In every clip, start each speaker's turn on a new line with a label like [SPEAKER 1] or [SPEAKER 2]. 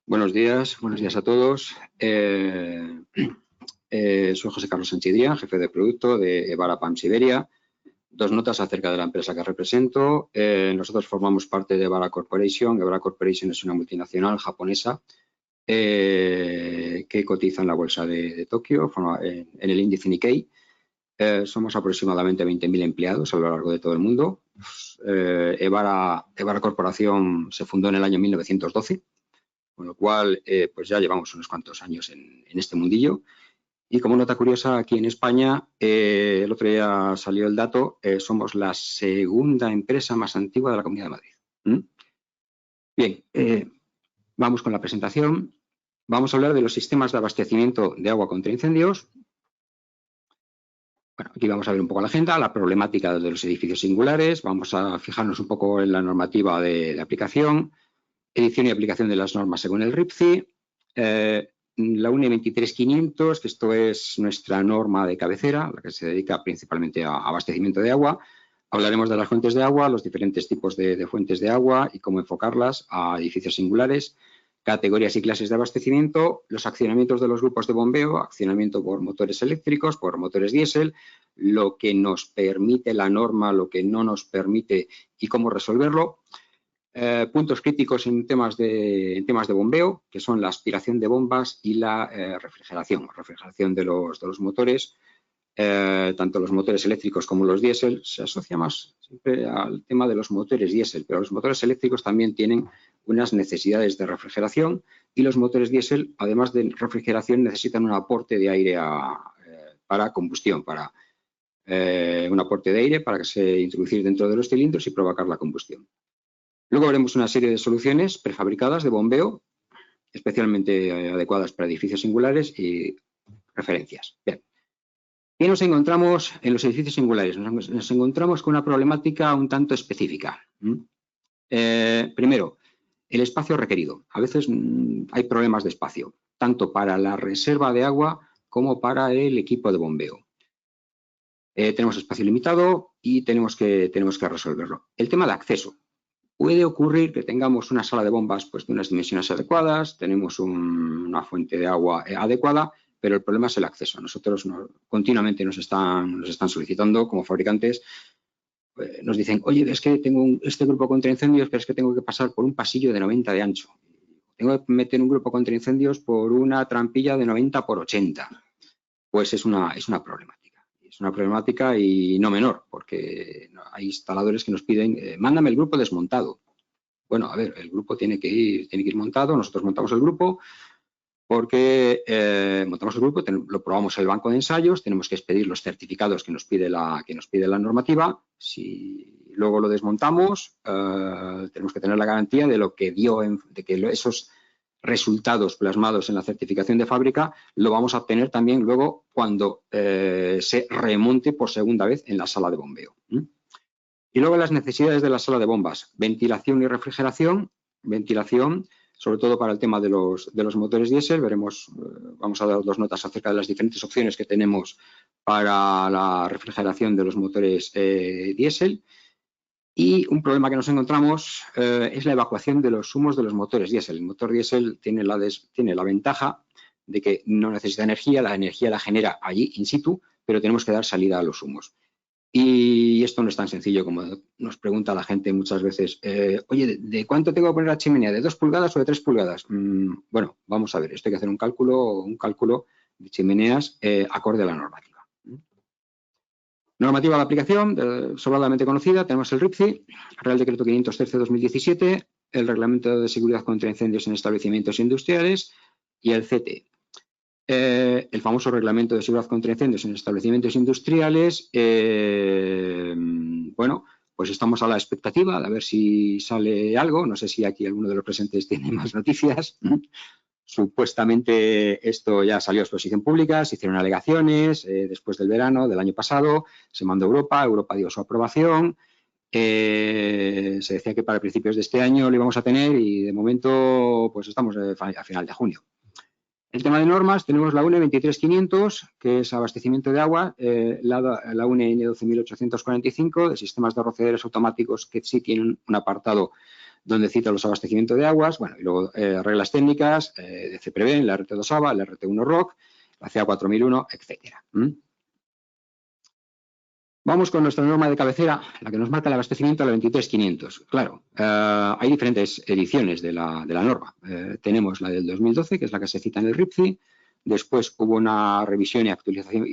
[SPEAKER 1] Buenos días a todos. Soy José Carlos Sanchidría, jefe de producto de Ebara PAM Siberia. Dos notas acerca de la empresa que represento. Nosotros formamos parte de Ebara Corporation. Ebara Corporation es una multinacional japonesa que cotiza en la bolsa de Tokio, en el índice Nikkei. Somos aproximadamente 20.000 empleados a lo largo de todo el mundo. Ebara Corporation se fundó en el año 1912. Con lo cual, pues ya llevamos unos cuantos años en este mundillo. Y como nota curiosa, aquí en España, el otro día salió el dato, somos la segunda empresa más antigua de la Comunidad de Madrid. Bien, vamos con la presentación. Vamos a hablar de los sistemas de abastecimiento de agua contra incendios. Bueno, aquí vamos a ver un poco la agenda, la problemática de los edificios singulares. Vamos a fijarnos un poco en la normativa de aplicación. Edición y aplicación de las normas según el RIPCI, la UNE 23500, que esto es nuestra norma de cabecera, la que se dedica principalmente a abastecimiento de agua. Hablaremos de las fuentes de agua, los diferentes tipos de fuentes de agua y cómo enfocarlas a edificios singulares, categorías y clases de abastecimiento, los accionamientos de los grupos de bombeo, accionamiento por motores eléctricos, por motores diésel, lo que nos permite la norma, lo que no nos permite y cómo resolverlo. Puntos críticos en temas de bombeo, que son la aspiración de bombas y la refrigeración de los motores, tanto los motores eléctricos como los diésel. Se asocia más siempre al tema de los motores diésel, pero los motores eléctricos también tienen unas necesidades de refrigeración y los motores diésel, además de refrigeración, necesitan un aporte de aire para combustión, un aporte de aire para que se introducir dentro de los cilindros y provocar la combustión. Luego veremos una serie de soluciones prefabricadas de bombeo, especialmente adecuadas para edificios singulares y referencias. Bien. ¿Qué nos encontramos en los edificios singulares? Nos encontramos con una problemática un tanto específica. Primero, el espacio requerido. A veces hay problemas de espacio, tanto para la reserva de agua como para el equipo de bombeo. Tenemos espacio limitado y tenemos que resolverlo. El tema de acceso. Puede ocurrir que tengamos una sala de bombas pues, de unas dimensiones adecuadas, tenemos una fuente de agua adecuada, pero el problema es el acceso. Nosotros continuamente nos están solicitando como fabricantes, nos dicen, oye, es que tengo este grupo contra incendios, pero es que tengo que pasar por un pasillo de 90 de ancho. Tengo que meter un grupo contra incendios por una trampilla de 90 por 80. Pues es una problemática. Es una problemática y no menor, porque hay instaladores que nos piden, mándame el grupo desmontado. Bueno, a ver, el grupo tiene que ir montado, nosotros montamos el grupo, porque montamos el grupo, lo probamos en el banco de ensayos, tenemos que expedir los certificados que nos pide la normativa. Si luego lo desmontamos, tenemos que tener la garantía de lo que dio, de que esos resultados plasmados en la certificación de fábrica lo vamos a obtener también luego cuando se remonte por segunda vez en la sala de bombeo. Y luego las necesidades de la sala de bombas, ventilación y refrigeración. Ventilación, sobre todo para el tema de los motores diésel, vamos a dar dos notas acerca de las diferentes opciones que tenemos para la refrigeración de los motores diésel. Y un problema que nos encontramos es la evacuación de los humos de los motores diésel. El motor diésel tiene la ventaja de que no necesita energía, la energía la genera allí in situ, pero tenemos que dar salida a los humos. Y esto no es tan sencillo como nos pregunta la gente muchas veces, oye, ¿de cuánto tengo que poner la chimenea? ¿De 2 pulgadas o de 3 pulgadas? Bueno, vamos a ver, esto hay que hacer un cálculo de chimeneas acorde a la normativa. Normativa de aplicación, sobradamente conocida, tenemos el RIPCI, Real Decreto 513/2017, el Reglamento de Seguridad contra Incendios en Establecimientos Industriales y el CT. El famoso Reglamento de Seguridad contra Incendios en Establecimientos Industriales, bueno, pues estamos a la expectativa de ver si sale algo, no sé si aquí alguno de los presentes tiene más noticias. Supuestamente esto ya salió a exposición pública, se hicieron alegaciones después del verano del año pasado, se mandó a Europa dio su aprobación, se decía que para principios de este año lo íbamos a tener y de momento pues estamos a final de junio. El tema de normas, tenemos la UNE 23500, que es abastecimiento de agua, la UNE 12845 de sistemas de rociadores automáticos que sí tienen un apartado donde cita los abastecimientos de aguas, bueno, y luego reglas técnicas de CPRB, la RT2ABA, la RT1 ROC, la CA 4001, etcétera. Vamos con nuestra norma de cabecera, la que nos marca el abastecimiento, la 23500. Claro, hay diferentes ediciones de la norma. Tenemos la del 2012, que es la que se cita en el RIPCI. Después hubo una revisión y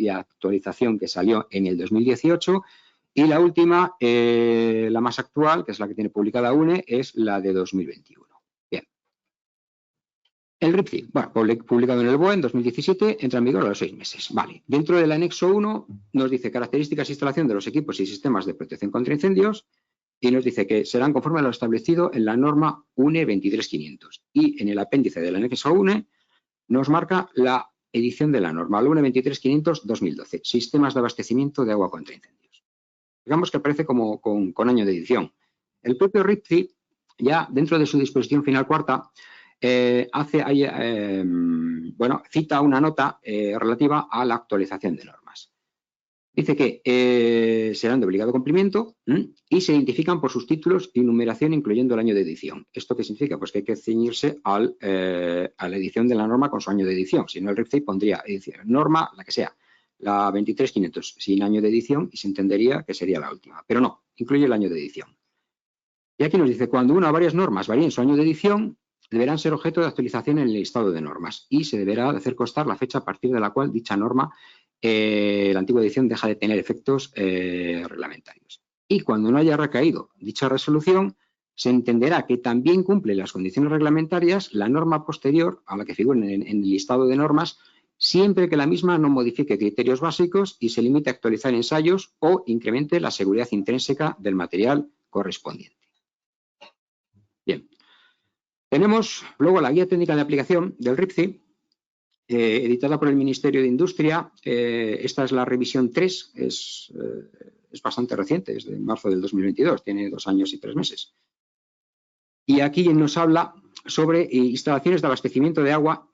[SPEAKER 1] actualización que salió en el 2018. Y la última, la más actual, que es la que tiene publicada UNE, es la de 2021. Bien. El RIPCI, bueno, publicado en el BOE en 2017, entra en vigor a los 6 meses. Vale. Dentro del anexo 1 nos dice características e instalación de los equipos y sistemas de protección contra incendios y nos dice que serán conforme a lo establecido en la norma UNE 23500. Y en el apéndice del anexo UNE nos marca la edición de la norma, la UNE 23500-2012, sistemas de abastecimiento de agua contra incendios. Digamos que aparece como con año de edición. El propio RIPCI, ya dentro de su disposición final cuarta, cita una nota relativa a la actualización de normas. Dice que serán de obligado cumplimiento y se identifican por sus títulos y numeración, incluyendo el año de edición. ¿Esto qué significa? Pues que hay que ceñirse a la edición de la norma con su año de edición. Si no, el RIPCI pondría norma, la que sea, la 23500, sin año de edición, y se entendería que sería la última. Pero no, incluye el año de edición. Y aquí nos dice, cuando una o varias normas varíen su año de edición, deberán ser objeto de actualización en el listado de normas y se deberá hacer constar la fecha a partir de la cual dicha norma, la antigua edición, deja de tener efectos reglamentarios. Y cuando no haya recaído dicha resolución, se entenderá que también cumple las condiciones reglamentarias la norma posterior a la que figura en el listado de normas, siempre que la misma no modifique criterios básicos y se limite a actualizar ensayos o incremente la seguridad intrínseca del material correspondiente. Bien. Tenemos luego la guía técnica de aplicación del RIPCI, editada por el Ministerio de Industria. Esta es la revisión 3, es bastante reciente, es de marzo del 2022, tiene 2 años y 3 meses. Y aquí nos habla sobre instalaciones de abastecimiento de agua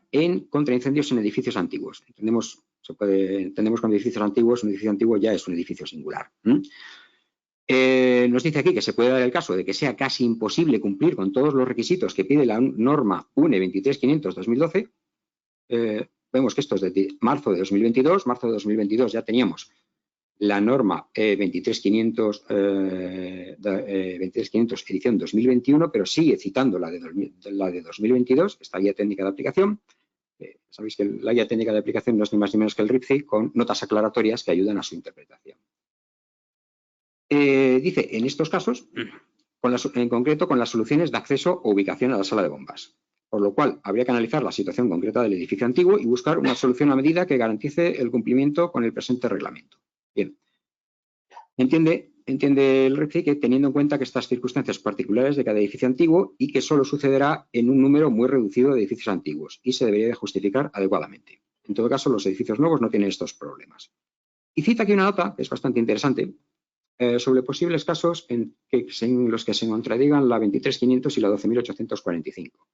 [SPEAKER 1] contra incendios en edificios antiguos. Entendemos con edificios antiguos, un edificio antiguo ya es un edificio singular. Nos dice aquí que se puede dar el caso de que sea casi imposible cumplir con todos los requisitos que pide la norma UNE 23500-2012. Vemos que esto es de marzo de 2022. Marzo de 2022 ya teníamos la norma 23500 edición 2021, pero sigue citando la de 2022, esta guía técnica de aplicación. Sabéis que la guía técnica de aplicación no es ni más ni menos que el RIPCI, con notas aclaratorias que ayudan a su interpretación. Dice, en estos casos, en concreto con las soluciones de acceso o ubicación a la sala de bombas, por lo cual habría que analizar la situación concreta del edificio antiguo y buscar una solución a medida que garantice el cumplimiento con el presente reglamento. Bien, entiende el RIPCI que teniendo en cuenta que estas circunstancias particulares de cada edificio antiguo y que solo sucederá en un número muy reducido de edificios antiguos y se debería de justificar adecuadamente. En todo caso, los edificios nuevos no tienen estos problemas. Y cita aquí una nota que es bastante interesante, sobre posibles casos en los que se contradigan la 23500 y la 12845.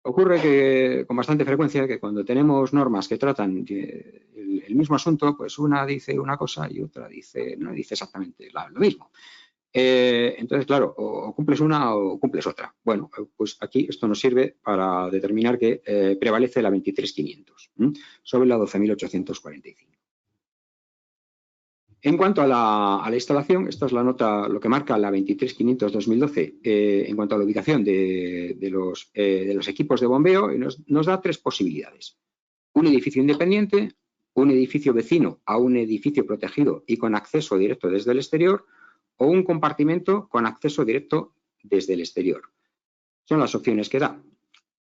[SPEAKER 1] Ocurre que con bastante frecuencia que cuando tenemos normas que tratan el mismo asunto, pues una dice una cosa y otra no dice exactamente lo mismo. Entonces, claro, o cumples una o cumples otra. Bueno, pues aquí esto nos sirve para determinar que prevalece la 23500 sobre la 12845. En cuanto a la instalación, esta es la nota, lo que marca la 23500-2012 en cuanto a la ubicación de los equipos de bombeo, y nos da 3 posibilidades. Un edificio independiente, un edificio vecino a un edificio protegido y con acceso directo desde el exterior, o un compartimento con acceso directo desde el exterior. Son las opciones que da,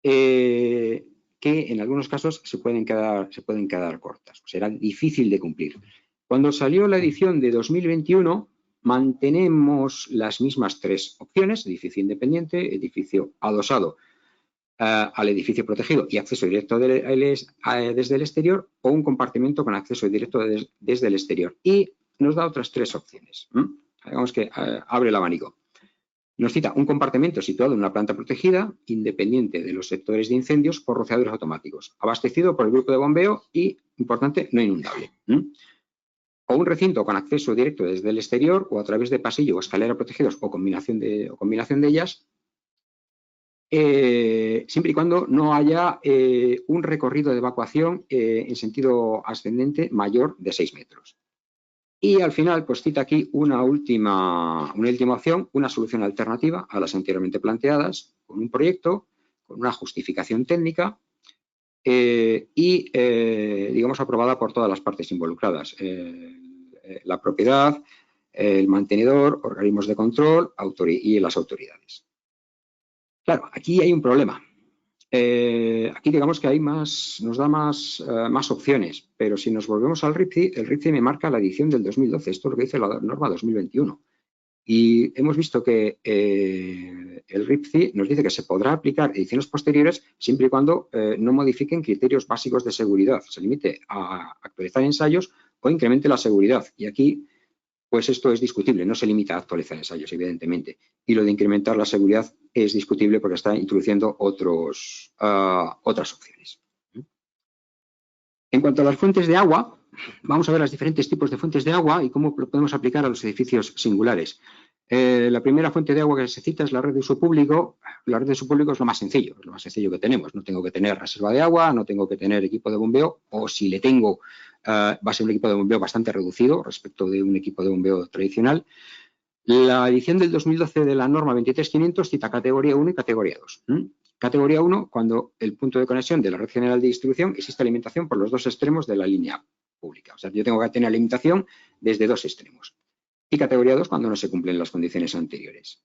[SPEAKER 1] que en algunos casos se pueden quedar cortas, será difícil de cumplir. Cuando salió la edición de 2021, mantenemos las mismas 3 opciones, edificio independiente, edificio adosado al edificio protegido y acceso directo desde el exterior, o un compartimento con acceso directo desde el exterior. Y nos da otras 3 opciones. Digamos que abre el abanico. Nos cita un compartimento situado en una planta protegida, independiente de los sectores de incendios, por rociadores automáticos, abastecido por el grupo de bombeo y, importante, no inundable. O un recinto con acceso directo desde el exterior o a través de pasillo o escalera protegidos o combinación de ellas, siempre y cuando no haya un recorrido de evacuación en sentido ascendente mayor de 6 metros. Y al final, pues cita aquí una última opción, una solución alternativa a las anteriormente planteadas, con un proyecto, con una justificación técnica y, digamos, aprobada por todas las partes involucradas. La propiedad, el mantenedor, organismos de control y las autoridades. Claro, aquí hay un problema. Aquí digamos que hay nos da más opciones, pero si nos volvemos al RIPCI, el RIPCI me marca la edición del 2012, esto es lo que dice la norma 2021. Y hemos visto que el RIPCI nos dice que se podrá aplicar ediciones posteriores siempre y cuando no modifiquen criterios básicos de seguridad, se limite a actualizar ensayos o incremente la seguridad. Y aquí, pues esto es discutible, no se limita a actualizar ensayos, evidentemente. Y lo de incrementar la seguridad es discutible porque está introduciendo otras opciones. En cuanto a las fuentes de agua, vamos a ver los diferentes tipos de fuentes de agua y cómo lo podemos aplicar a los edificios singulares. La primera fuente de agua que se cita es la red de uso público. La red de uso público es lo más sencillo que tenemos. No tengo que tener reserva de agua, no tengo que tener equipo de bombeo, o si le tengo, va a ser un equipo de bombeo bastante reducido respecto de un equipo de bombeo tradicional. La edición del 2012 de la norma 23500 cita categoría 1 y categoría 2. Categoría 1, cuando el punto de conexión de la red general de distribución existe alimentación por los dos extremos de la línea pública. O sea, yo tengo que tener alimentación desde dos extremos. Y categoría 2, cuando no se cumplen las condiciones anteriores.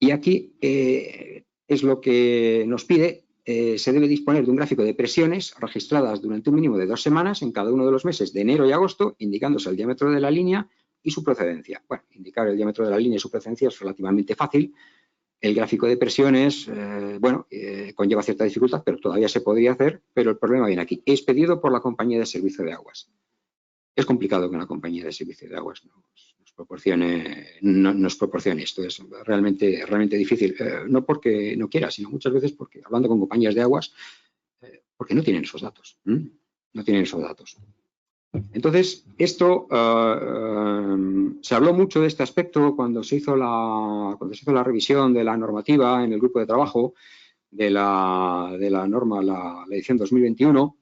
[SPEAKER 1] Y aquí es lo que nos pide. Se debe disponer de un gráfico de presiones registradas durante un mínimo de 2 semanas en cada uno de los meses de enero y agosto, indicándose el diámetro de la línea y su procedencia. Bueno, indicar el diámetro de la línea y su procedencia es relativamente fácil. El gráfico de presiones, conlleva cierta dificultad, pero todavía se podría hacer, pero el problema viene aquí. Es pedido por la compañía de servicio de aguas. Es complicado que una compañía de servicio de aguas nos proporcione esto. Es realmente difícil. No porque no quiera, sino muchas veces porque, hablando con compañías de aguas, porque no tienen esos datos. No tienen esos datos. Entonces, esto se habló mucho de este aspecto cuando se hizo la revisión de la normativa en el grupo de trabajo de la norma, la edición 2021,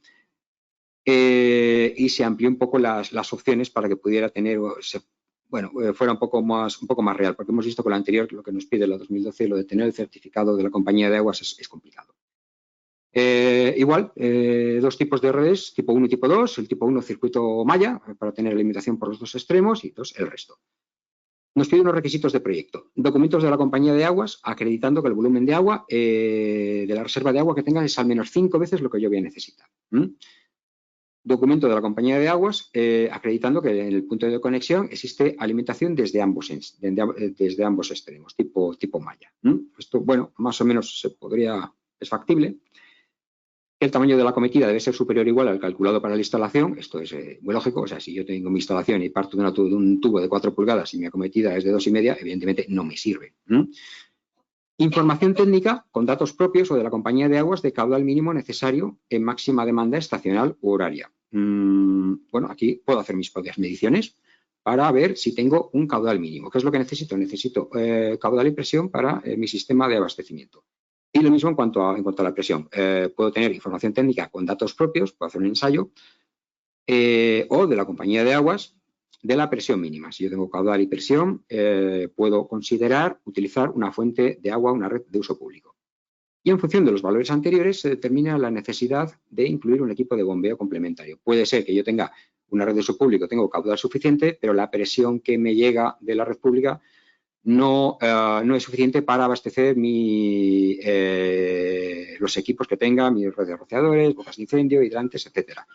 [SPEAKER 1] y se amplió un poco las opciones para que pudiera tener, fuera un poco más real, porque hemos visto con la anterior, lo que nos pide la 2012, lo de tener el certificado de la compañía de aguas es complicado. Igual, dos tipos de redes, tipo 1 y tipo 2. El tipo 1, circuito malla, para tener limitación por los dos extremos, y 2, el resto. Nos pide unos requisitos de proyecto. Documentos de la compañía de aguas, acreditando que el volumen de agua, de la reserva de agua que tengan, es al menos 5 veces lo que yo voy a necesitar. Documento de la compañía de aguas, acreditando que en el punto de conexión existe alimentación desde ambos extremos, tipo malla. Esto, bueno, más o menos es factible. El tamaño de la acometida debe ser superior o igual al calculado para la instalación. Esto es muy lógico. O sea, si yo tengo mi instalación y parto de un tubo de 4 pulgadas y mi acometida es de 2,5, evidentemente no me sirve. Información técnica con datos propios o de la compañía de aguas de caudal mínimo necesario en máxima demanda estacional u horaria. Bueno, aquí puedo hacer mis propias mediciones para ver si tengo un caudal mínimo. ¿Qué es lo que necesito? Necesito caudal y presión para mi sistema de abastecimiento. Y lo mismo en cuanto a la presión. Puedo tener información técnica con datos propios, puedo hacer un ensayo, o de la compañía de aguas, de la presión mínima. Si yo tengo caudal y presión, puedo considerar utilizar una fuente de agua, una red de uso público. Y en función de los valores anteriores se determina la necesidad de incluir un equipo de bombeo complementario. Puede ser que yo tenga una red de uso público, tengo caudal suficiente, pero la presión que me llega de la red pública no es suficiente para abastecer los equipos que tenga, mis redes de rociadores, bocas de incendio, hidrantes, etcétera.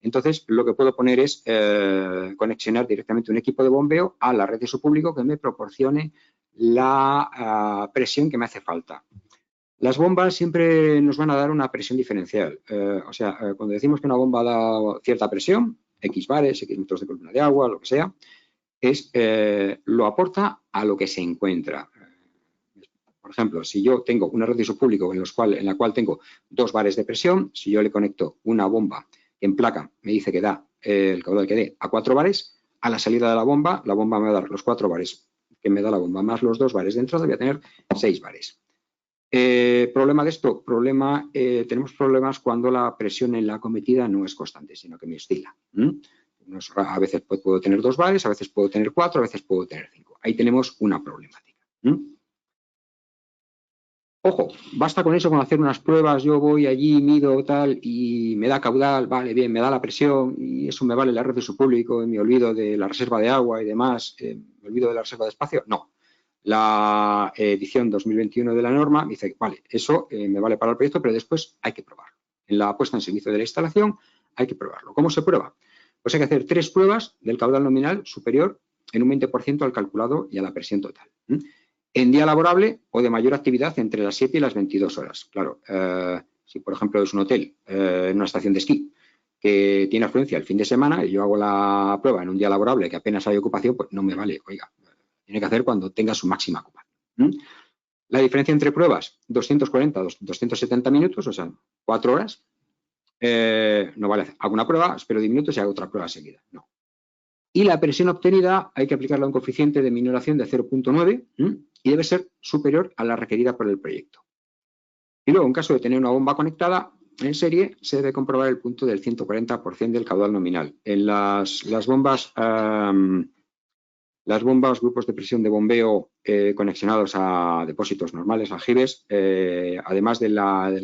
[SPEAKER 1] Entonces, lo que puedo poner es conexionar directamente un equipo de bombeo a la red de uso público que me proporcione la presión que me hace falta. Las bombas siempre nos van a dar una presión diferencial. Cuando decimos que una bomba da cierta presión, X bares, X metros de columna de agua, lo que sea, lo aporta a lo que se encuentra. Por ejemplo, si yo tengo una red de uso público en la cual tengo 2 bares de presión, si yo le conecto una bomba en placa, me dice que da el caudal que dé a 4 bares, a la salida de la bomba me va a dar los 4 bares que me da la bomba más los 2 bares de entrada, voy a tener 6 bares. Problema de esto, tenemos problemas cuando la presión en la acometida no es constante, sino que me oscila. A veces puedo tener 2 bares, a veces puedo tener 4, a veces puedo tener 5. Ahí tenemos una problemática. Ojo, basta con eso, con hacer unas pruebas, yo voy allí, mido tal y me da caudal, vale, bien, me da la presión y eso me vale la red de uso público y me olvido de la reserva de agua y demás, me olvido de la reserva de espacio. No. La edición 2021 de la norma dice, vale, eso me vale para el proyecto, pero después hay que probarlo. En la puesta en servicio de la instalación hay que probarlo. ¿Cómo se prueba? Pues hay que hacer 3 pruebas del caudal nominal superior en un 20% al calculado y a la presión total. En día laborable o de mayor actividad entre las 7 y las 22 horas. Claro, si por ejemplo es un hotel en una estación de esquí que tiene afluencia el fin de semana y yo hago la prueba en un día laborable que apenas hay ocupación, pues no me vale, oiga. Tiene que hacer cuando tenga su máxima ocupación. La diferencia entre pruebas, 240, 270 minutos, o sea, 4 horas. No vale hacer. Hago una prurueba, espero 10 minutos y hago otra prueba seguida. No. Y la presión obtenida hay que aplicarla a un coeficiente de minoración de 0,9 y debe ser superior a la requerida por el proyecto. Y luego, en caso de tener una bomba conectada en serie, se debe comprobar el punto del 140% del caudal nominal. En las bombas... Las bombas, grupos de presión de bombeo conexionados a depósitos normales, aljibes, además del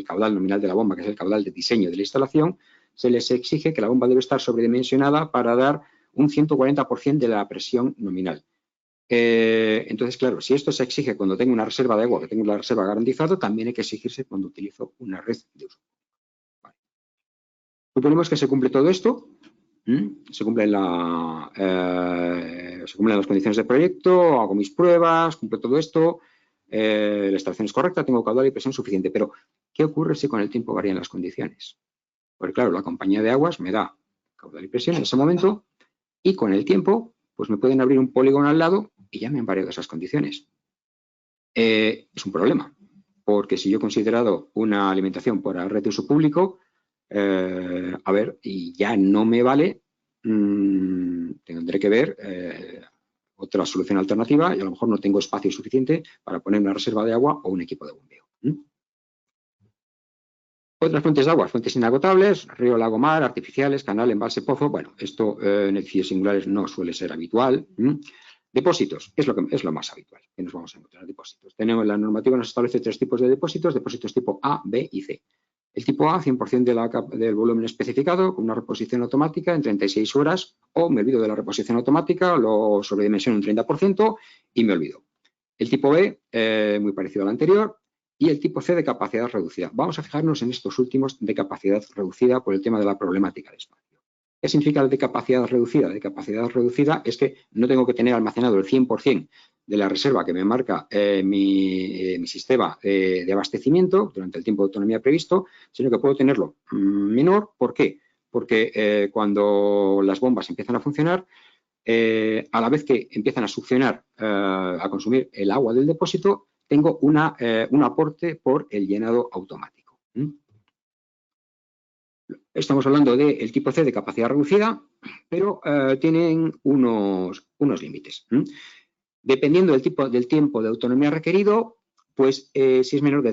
[SPEAKER 1] caudal nominal de la bomba, que es el caudal de diseño de la instalación, se les exige que la bomba debe estar sobredimensionada para dar un 140% de la presión nominal. Entonces, claro, si esto se exige cuando tengo una reserva de agua, que tengo la reserva garantizada, también hay que exigirse cuando utilizo una red de uso. Vale. Suponemos que se cumple todo esto. Se cumplen las condiciones de proyecto, hago mis pruebas, cumplo todo esto, la instalación es correcta, tengo caudal y presión suficiente. Pero, ¿qué ocurre si con el tiempo varían las condiciones? Porque, claro, la compañía de aguas me da caudal y presión en ese momento y con el tiempo, pues me pueden abrir un polígono al lado y ya me han variado esas condiciones. Es un problema, porque si yo he considerado una alimentación por la red de uso público, a ver, y ya no me vale, tendré que ver otra solución alternativa y a lo mejor no tengo espacio suficiente para poner una reserva de agua o un equipo de bombeo. Otras fuentes de agua, fuentes inagotables, río, lago, mar, artificiales, canal, embalse, pozo. Bueno, esto en edificios singulares no suele ser habitual. Depósitos, es lo más habitual que nos vamos a encontrar, depósitos. Tenemos la normativa, nos establece 3 tipos de depósitos tipo A, B y C. El tipo A, 100% del volumen especificado, con una reposición automática en 36 horas, o me olvido de la reposición automática, lo sobredimensiono un 30% y me olvido. El tipo B, muy parecido al anterior, y el tipo C de capacidad reducida. Vamos a fijarnos en estos últimos de capacidad reducida por el tema de la problemática de espacio. ¿Qué significa el de capacidad reducida? De capacidad reducida es que no tengo que tener almacenado el 100% de la reserva que me marca mi sistema de abastecimiento durante el tiempo de autonomía previsto, sino que puedo tenerlo menor. ¿Por qué? Porque cuando las bombas empiezan a funcionar, a la vez que empiezan a succionar, a consumir el agua del depósito, tengo un aporte por el llenado automático. Estamos hablando del tipo C de capacidad reducida, pero tienen unos límites. Dependiendo del tiempo de autonomía requerido, pues si es menor de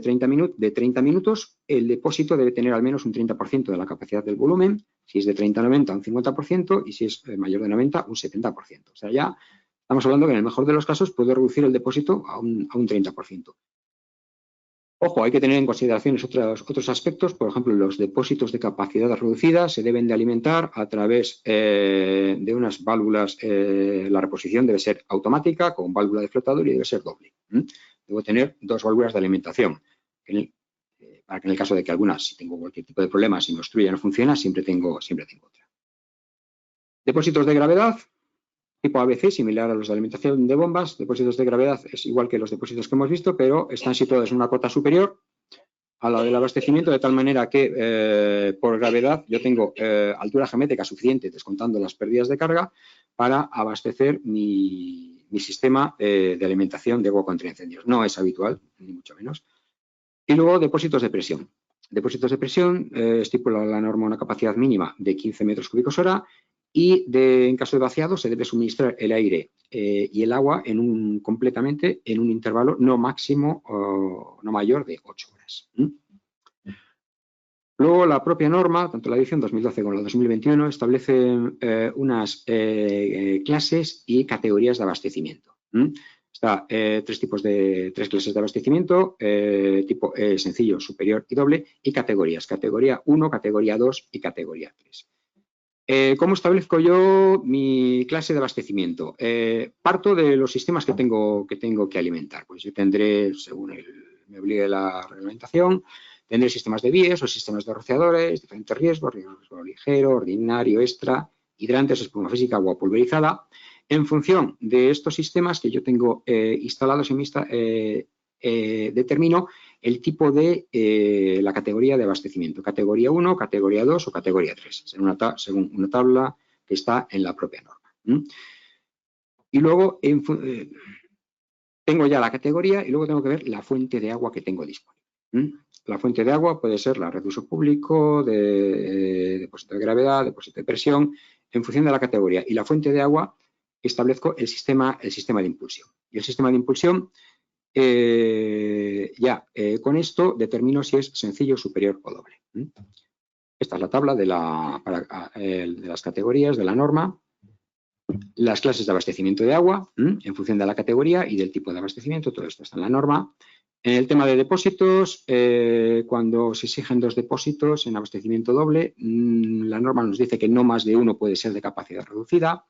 [SPEAKER 1] 30 minutos, el depósito debe tener al menos un 30% de la capacidad del volumen, si es de 30 a 90, un 50%, y si es mayor de 90, un 70%. O sea, ya estamos hablando que en el mejor de los casos puedo reducir el depósito a un 30%. Ojo, hay que tener en consideración otros aspectos. Por ejemplo, los depósitos de capacidad reducida se deben de alimentar a través de unas válvulas. La reposición debe ser automática con válvula de flotador y debe ser doble. Debo tener 2 válvulas de alimentación. Para que en el caso de que algunas, si tengo cualquier tipo de problema, si me obstruye no funciona, siempre tengo otra. Depósitos de gravedad. Tipo ABC, similar a los de alimentación de bombas. Depósitos de gravedad es igual que los depósitos que hemos visto, pero están situados en una cota superior a la del abastecimiento, de tal manera que por gravedad yo tengo altura geométrica suficiente, descontando las pérdidas de carga, para abastecer mi sistema de alimentación de agua contra incendios. No es habitual, ni mucho menos. Y luego depósitos de presión. Depósitos de presión estipula la norma una capacidad mínima de 15 metros cúbicos hora y en caso de vaciado se debe suministrar el aire y el agua completamente en un intervalo no máximo o no mayor de 8 horas. Luego, la propia norma, tanto la edición 2012 como la 2021, establece unas clases y categorías de abastecimiento. Está tres clases de abastecimiento, tipo sencillo, superior y doble, y categorías. Categoría 1, categoría 2 y categoría 3. ¿Cómo establezco yo mi clase de abastecimiento? Parto de los sistemas que tengo que alimentar. Pues yo tendré, según me obligue la reglamentación, tendré sistemas de BIES o sistemas de rociadores, diferentes riesgo ligero, ordinario, extra, hidrantes, espuma física, agua pulverizada. En función de estos sistemas que yo tengo instalados en mi determino el tipo de la categoría de abastecimiento, categoría 1, categoría 2 o categoría 3, según una tabla que está en la propia norma. Y luego tengo ya la categoría y luego tengo que ver la fuente de agua que tengo disponible. La fuente de agua puede ser la red de uso público, de depósito de gravedad, depósito de presión, en función de la categoría. Y la fuente de agua establezco el sistema de impulsión. Y el sistema de impulsión, con esto determino si es sencillo, superior o doble. Esta es la tabla de las categorías de la norma. Las clases de abastecimiento de agua, en función de la categoría y del tipo de abastecimiento, todo esto está en la norma. En el tema de depósitos, cuando se exigen 2 depósitos en abastecimiento doble, la norma nos dice que no más de uno puede ser de capacidad reducida.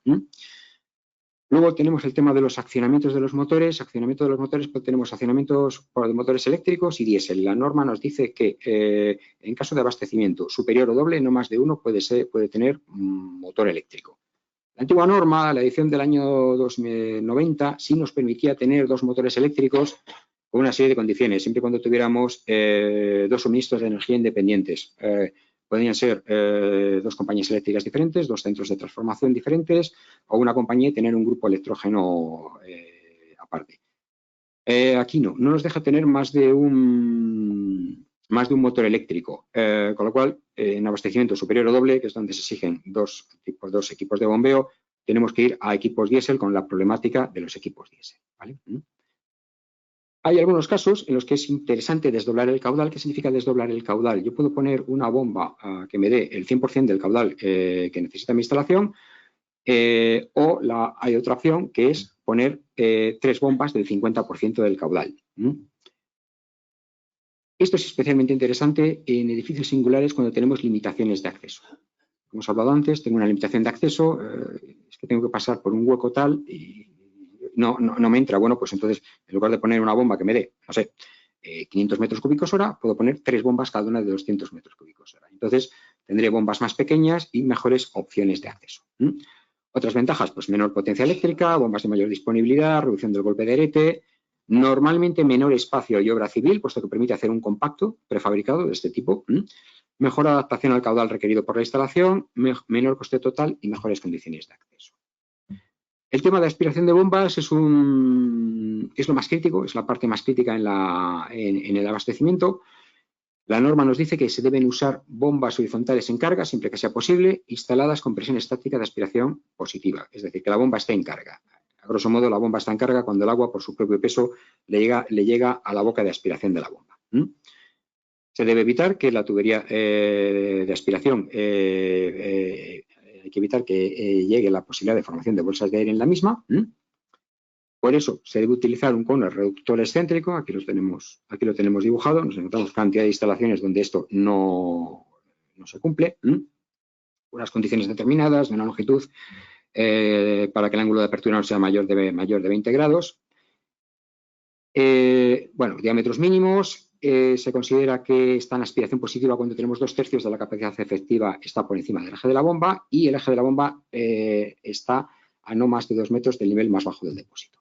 [SPEAKER 1] Luego tenemos el tema de los accionamientos de los motores. Accionamiento de los motores, pues tenemos accionamientos de motores eléctricos y diésel. La norma nos dice que en caso de abastecimiento superior o doble, no más de uno puede tener motor eléctrico. La antigua norma, la edición del año 90, sí nos permitía tener 2 motores eléctricos con una serie de condiciones, siempre y cuando tuviéramos 2 suministros de energía independientes. Podrían ser 2 compañías eléctricas diferentes, 2 centros de transformación diferentes o una compañía y tener un grupo electrógeno aparte. Aquí no nos deja tener más de un motor eléctrico, con lo cual en abastecimiento superior o doble, que es donde se exigen 2 equipos de bombeo, tenemos que ir a equipos diésel con la problemática de los equipos diésel, ¿vale? Hay algunos casos en los que es interesante desdoblar el caudal. ¿Qué significa desdoblar el caudal? Yo puedo poner una bomba que me dé el 100% del caudal que necesita mi instalación, hay otra opción que es poner 3 bombas del 50% del caudal. Esto es especialmente interesante en edificios singulares cuando tenemos limitaciones de acceso. Como os he hablado antes, tengo una limitación de acceso, es que tengo que pasar por un hueco tal y no me entra. Bueno, pues entonces, en lugar de poner una bomba que me dé, no sé, 500 metros cúbicos hora, puedo poner 3 bombas cada una de 200 metros cúbicos hora. Entonces, tendré bombas más pequeñas y mejores opciones de acceso. Otras ventajas, pues menor potencia eléctrica, bombas de mayor disponibilidad, reducción del golpe de arete, normalmente menor espacio y obra civil, puesto que permite hacer un compacto prefabricado de este tipo, mejor adaptación al caudal requerido por la instalación, menor coste total y mejores condiciones de acceso. El tema de aspiración de bombas es lo más crítico, es la parte más crítica en el abastecimiento. La norma nos dice que se deben usar bombas horizontales en carga, siempre que sea posible, instaladas con presión estática de aspiración positiva, es decir, que la bomba esté en carga. A grosso modo, la bomba está en carga cuando el agua, por su propio peso, le llega a la boca de aspiración de la bomba. Se debe evitar que la tubería de aspiración, hay que evitar que llegue la posibilidad de formación de bolsas de aire en la misma. Por eso se debe utilizar un cono reductor excéntrico, aquí lo tenemos dibujado, nos encontramos cantidad de instalaciones donde esto no se cumple, unas condiciones determinadas de una longitud para que el ángulo de apertura no sea mayor de 20 grados. Diámetros mínimos, se considera que está en aspiración positiva cuando tenemos 2/3 de la capacidad efectiva está por encima del eje de la bomba y el eje de la bomba está a no más de 2 metros del nivel más bajo del depósito.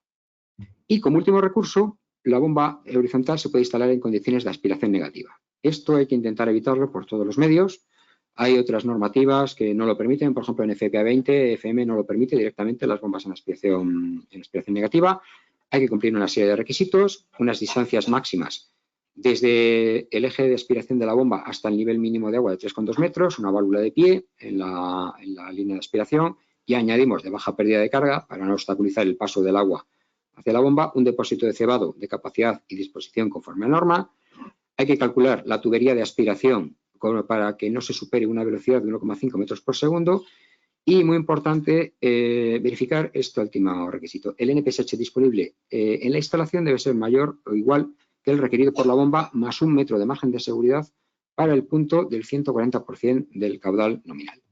[SPEAKER 1] Y como último recurso, la bomba horizontal se puede instalar en condiciones de aspiración negativa. Esto hay que intentar evitarlo por todos los medios. Hay otras normativas que no lo permiten, por ejemplo en FPA 20, FM no lo permite directamente las bombas en aspiración negativa. Hay que cumplir una serie de requisitos, unas distancias máximas desde el eje de aspiración de la bomba hasta el nivel mínimo de agua de 3,2 metros, una válvula de pie en la línea de aspiración, y añadimos de baja pérdida de carga para no obstaculizar el paso del agua hacia la bomba, un depósito de cebado de capacidad y disposición conforme a norma. Hay que calcular la tubería de aspiración para que no se supere una velocidad de 1,5 metros por segundo. Y muy importante, verificar este último requisito. El NPSH disponible en la instalación debe ser mayor o igual que el requerido por la bomba, más 1 metro de margen de seguridad para el punto del 140% del caudal nominal.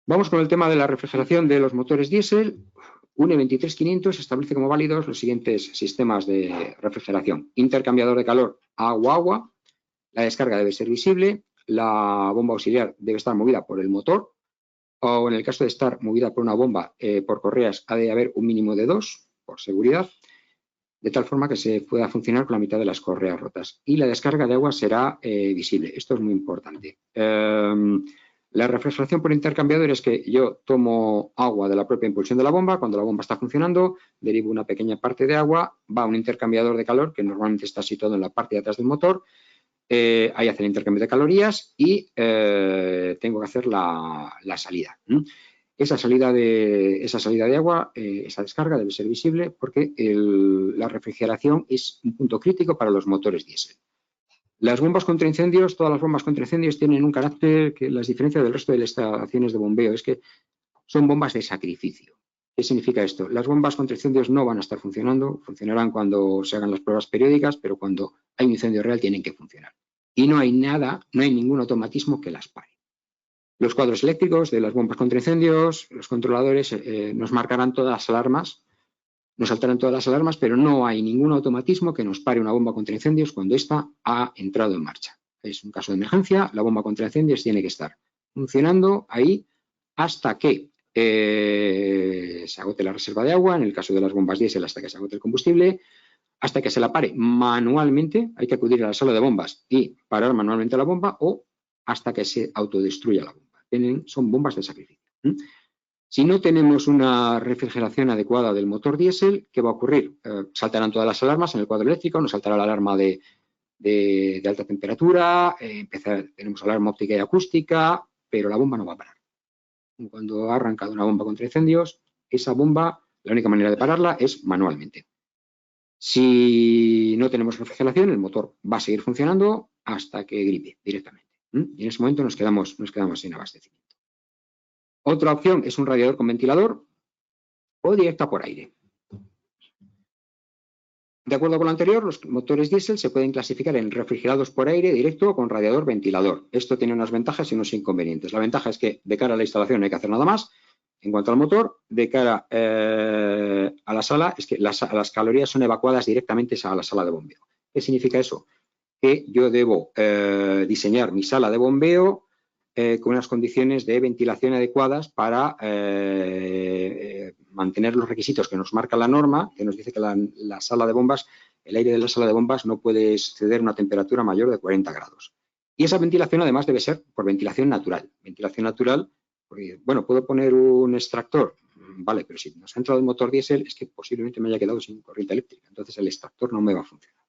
[SPEAKER 1] Vamos con el tema de la refrigeración de los motores diésel. UNE 23500 establece como válidos los siguientes sistemas de refrigeración. Intercambiador de calor agua-agua. La descarga debe ser visible. La bomba auxiliar debe estar movida por el motor, o en el caso de estar movida por una bomba por correas, ha de haber un mínimo de 2 por seguridad, de tal forma que se pueda funcionar con la mitad de las correas rotas. Y la descarga de agua será visible. Esto es muy importante. La refrigeración por intercambiador es que yo tomo agua de la propia impulsión de la bomba. Cuando la bomba está funcionando, derivo una pequeña parte de agua, va a un intercambiador de calor que normalmente está situado en la parte de atrás del motor. Ahí hace el intercambio de calorías y tengo que hacer la salida. Esa salida de agua, esa descarga debe ser visible porque la refrigeración es un punto crítico para los motores diésel. Las bombas contra incendios, todas las bombas contra incendios tienen un carácter que las diferencia del resto de las estaciones de bombeo, es que son bombas de sacrificio. ¿Qué significa esto? Las bombas contra incendios no van a estar funcionando, funcionarán cuando se hagan las pruebas periódicas, pero cuando hay un incendio real tienen que funcionar. Y no hay ningún automatismo que las pare. Los cuadros eléctricos de las bombas contra incendios, los controladores nos marcarán todas las alarmas, nos saltarán todas las alarmas, pero no hay ningún automatismo que nos pare una bomba contra incendios cuando ésta ha entrado en marcha. Es un caso de emergencia, la bomba contra incendios tiene que estar funcionando ahí hasta que se agote la reserva de agua, en el caso de las bombas diésel hasta que se agote el combustible, hasta que se la pare manualmente, hay que acudir a la sala de bombas y parar manualmente la bomba, o hasta que se autodestruya la bomba. Son bombas de sacrificio. Si no tenemos una refrigeración adecuada del motor diésel, ¿qué va a ocurrir? Saltarán todas las alarmas en el cuadro eléctrico, nos saltará la alarma de alta temperatura, tenemos alarma óptica y acústica, pero la bomba no va a parar. Cuando ha arrancado una bomba contra incendios, esa bomba, la única manera de pararla es manualmente. Si no tenemos refrigeración, el motor va a seguir funcionando hasta que gripe directamente. Y en ese momento nos quedamos sin abastecimiento. Otra opción es un radiador con ventilador o directa por aire. De acuerdo con lo anterior, los motores diésel se pueden clasificar en refrigerados por aire directo o con radiador ventilador. Esto tiene unas ventajas y unos inconvenientes. La ventaja es que de cara a la instalación no hay que hacer nada más. En cuanto al motor, de cara a la sala, es que las calorías son evacuadas directamente a la sala de bombeo. ¿Qué significa eso? Que yo debo diseñar mi sala de bombeo con unas condiciones de ventilación adecuadas para mantener los requisitos que nos marca la norma, que nos dice que la sala de bombas, el aire de la sala de bombas no puede exceder una temperatura mayor de 40 grados. Y esa ventilación además debe ser por ventilación natural. Ventilación natural, porque, bueno, puedo poner un extractor, vale, pero si nos ha entrado el motor diésel es que posiblemente me haya quedado sin corriente eléctrica, entonces el extractor no me va a funcionar.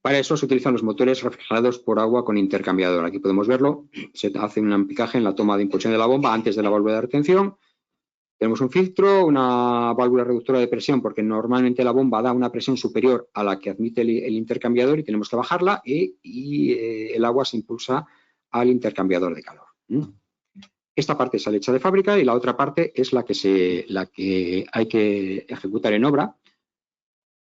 [SPEAKER 1] Para eso se utilizan los motores refrigerados por agua con intercambiador. Aquí podemos verlo, se hace un ampicaje en la toma de impulsión de la bomba antes de la válvula de retención. Tenemos un filtro, una válvula reductora de presión, porque normalmente la bomba da una presión superior a la que admite el intercambiador y tenemos que bajarla, y el agua se impulsa al intercambiador de calor. Esta parte sale hecha de fábrica y la otra parte es la que hay que ejecutar en obra.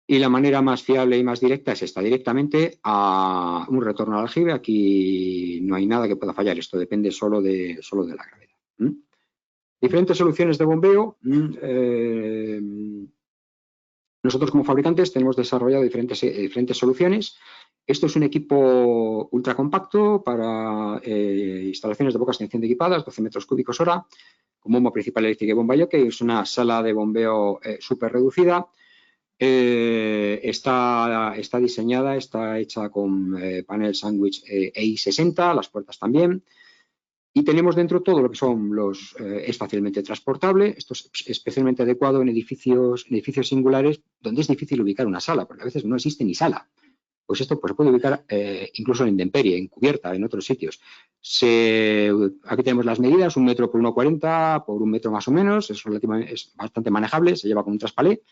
[SPEAKER 1] Y la manera más fiable y más directa es esta, directamente a un retorno al aljibe. Aquí no hay nada que pueda fallar, esto depende solo de la gravedad. Diferentes soluciones de bombeo. Nosotros como fabricantes tenemos desarrollado diferentes soluciones. Esto es un equipo ultra compacto para instalaciones de poca extensión equipadas, 12 metros cúbicos hora, con bomba principal eléctrica y bomba jockey. Es una sala de bombeo súper reducida. Está diseñada, está hecha con panel sándwich EI60, las puertas también. Y tenemos dentro todo lo que son es fácilmente transportable. Esto es especialmente adecuado en edificios singulares donde es difícil ubicar una sala, porque a veces no existe ni sala. Pues esto pues, se puede ubicar incluso en intemperie, en cubierta, en otros sitios. Aquí tenemos las medidas, 1 metro por 1,40 por 1 metro más o menos, es bastante manejable, se lleva con un traspalé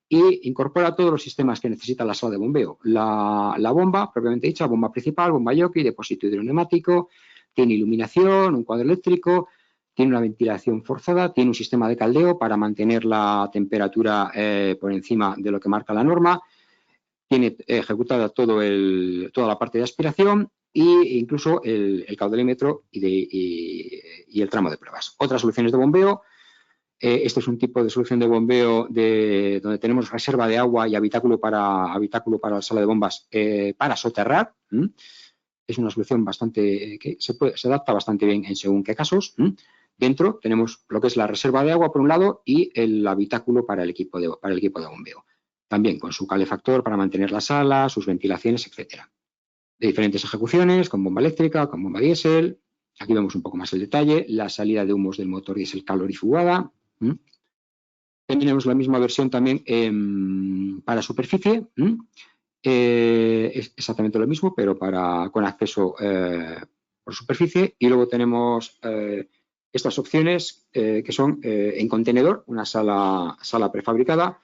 [SPEAKER 1] y incorpora todos los sistemas que necesita la sala de bombeo. La bomba, propiamente dicha, bomba principal, bomba jockey, depósito hidroneumático, tiene iluminación, un cuadro eléctrico, tiene una ventilación forzada, tiene un sistema de caldeo para mantener la temperatura por encima de lo que marca la norma, tiene ejecutada toda la parte de aspiración e incluso el caudalímetro y el tramo de pruebas. Otras soluciones de bombeo. Este es un tipo de solución de bombeo donde tenemos reserva de agua y habitáculo para la sala de bombas para soterrar. Es una solución bastante que se adapta bastante bien en según qué casos. Dentro tenemos lo que es la reserva de agua por un lado y el habitáculo para el equipo de bombeo. También con su calefactor para mantener la sala, sus ventilaciones, etcétera. De diferentes ejecuciones, con bomba eléctrica, con bomba diésel. Aquí vemos un poco más el detalle. La salida de humos del motor diésel calorifugada. Tenemos la misma versión también para superficie. Es exactamente lo mismo, pero con acceso por superficie. Y luego tenemos estas opciones que son en contenedor, una sala prefabricada,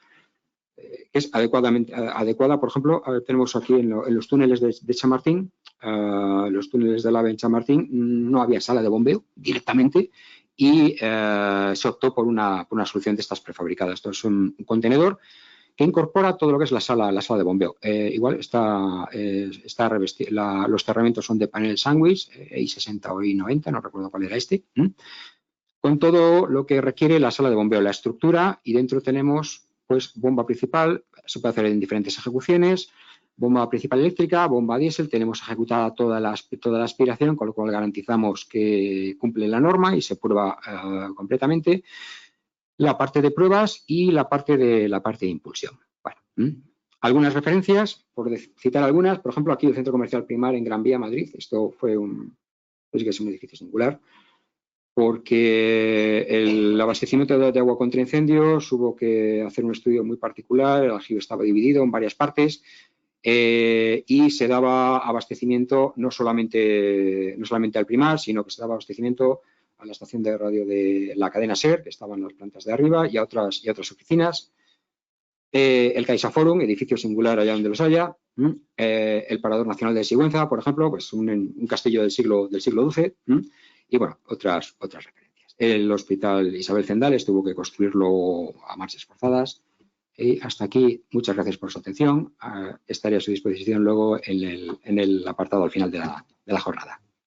[SPEAKER 1] que es adecuada. Por ejemplo, tenemos aquí en los túneles de Chamartín, los túneles del AVE en Chamartín, no había sala de bombeo directamente y se optó por una solución de estas prefabricadas. Esto es un contenedor que incorpora todo lo que es la sala de bombeo. Igual está revestida, los cerramientos son de panel sándwich, I60 o I90, no recuerdo cuál era este, con todo lo que requiere la sala de bombeo, la estructura, y dentro tenemos pues bomba principal, se puede hacer en diferentes ejecuciones, bomba principal eléctrica, bomba diésel, tenemos ejecutada toda la aspiración, con lo cual garantizamos que cumple la norma y se prueba completamente. La parte de pruebas y la parte de impulsión. Bueno, algunas referencias, por citar algunas, por ejemplo, aquí el Centro Comercial Primar en Gran Vía, Madrid. Esto fue que es un edificio singular, porque el abastecimiento de agua contra incendios hubo que hacer un estudio muy particular, el aljibe estaba dividido en varias partes y se daba abastecimiento no solamente al Primar, sino que se daba abastecimiento a la estación de radio de la cadena SER, que estaba en las plantas de arriba, y a otras oficinas. El CaixaForum, edificio singular allá donde los haya. El Parador Nacional de Sigüenza, por ejemplo, pues un castillo del siglo XII. Y bueno, otras referencias. El Hospital Isabel Zendales tuvo que construirlo a marchas forzadas. Y hasta aquí, muchas gracias por su atención. Estaré a su disposición luego en el apartado al final de la jornada.